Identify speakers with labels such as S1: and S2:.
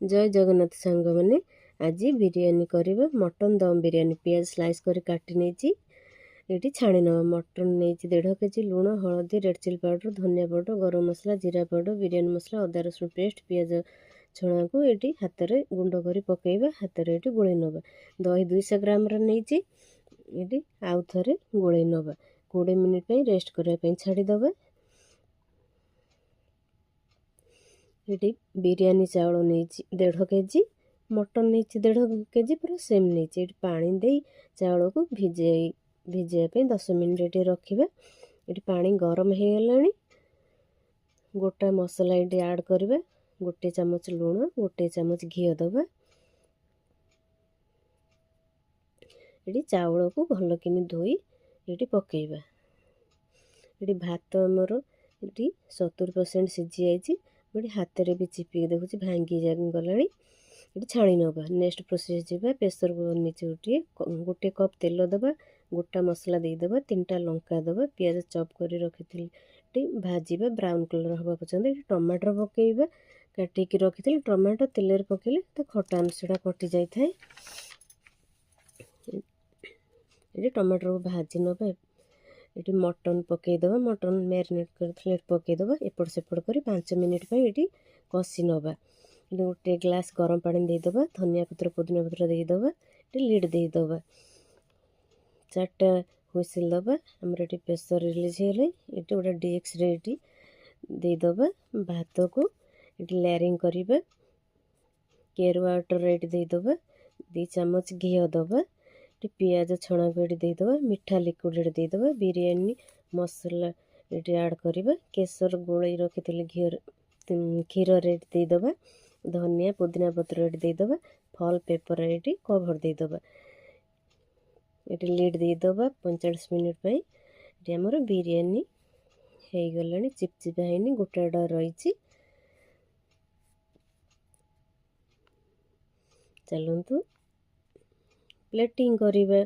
S1: जय जगन्नाथ सांग मैंने आज बिरियानी करवा मटन दम बिरियानी पियाज स्लाइस कर काटी नहीं ये छाणी नवा मटन नहीं 1.5 केजी लुण हलदी रेड चिली पाउडर धनिया पाउडर गरम मसला जीरा पाउडर बिरियानी मसला अदा रसुण पेस्ट पियाज छणा को ये हाथ में गुंड कर पकईवा हाथ में ये गोल नवा दही 200 ग्राम नहीं ये आउ थे गोल नवा 20 मिनिट रेस्ट करने छाड़ीदे। ये बिरियानी चाउल नहीं 1.5 केजी मटन नहीं 1.5 केजी पूरा सेम नहीं पानी दे चाउल को भिजाई 10 मिनिट ये रखा ये पानी गरम हो गला गोटा मसला ये ऐड करवा 1 चामच लुण 1 चामच घी दबा ये चाउल को भल कि धोई ये पकईवा ये भात आमर ये 70% सीझी जाइए गोटे हाथ में भी चिपिक देखुची भांगी गला ये छाणी नवा नेक्स्ट प्रोसेस जावा प्रेसर नीचे गोटे कप तेल दबा गोटा मसला देदेबा 3टा लंका दबा पियाज चॉप कर रखी भाजवा ब्राउन कलर हवा पर्यंत टमाटर पकईवा काटिकी रखी टमाटो तेल पकईले तो खटा अंशटा कटि जाए ये टमाटर को भाजी नवा ये मटन पकईदे मटन मैरिनेट कर पकईदे एपट सेपट कर 5 मिनिट ये कषि नवा गोटे ग्लास गरम पानी देदेबा धनिया पत्र पुदीना पत्र देदेबा ये लिड देदेबा 4टा हुइसिल दबा आमर ये प्रेसर रिलीज होले ये गोटे डिक्स रे देदेबा भात को ये लेयरिंग करिबा केयर वाटर ये देदेबा 2 चामच घी दबा ये पियाज छणा को ये देदेबा मीठा लिक्विड ये देदेबा बिरियानी मसला ये ऐड करवा केसर गोलई रखी घी क्षीर रे देदेबा धनिया पुदीना पत्र ये देदेबा फल पेपर ये कवर देदेबा ये लिड देदेबा 45 मिनिट ये आमर बिरियानी हो गला चिपचिपा है गोटा रही चलतु प्लेटिंग करवा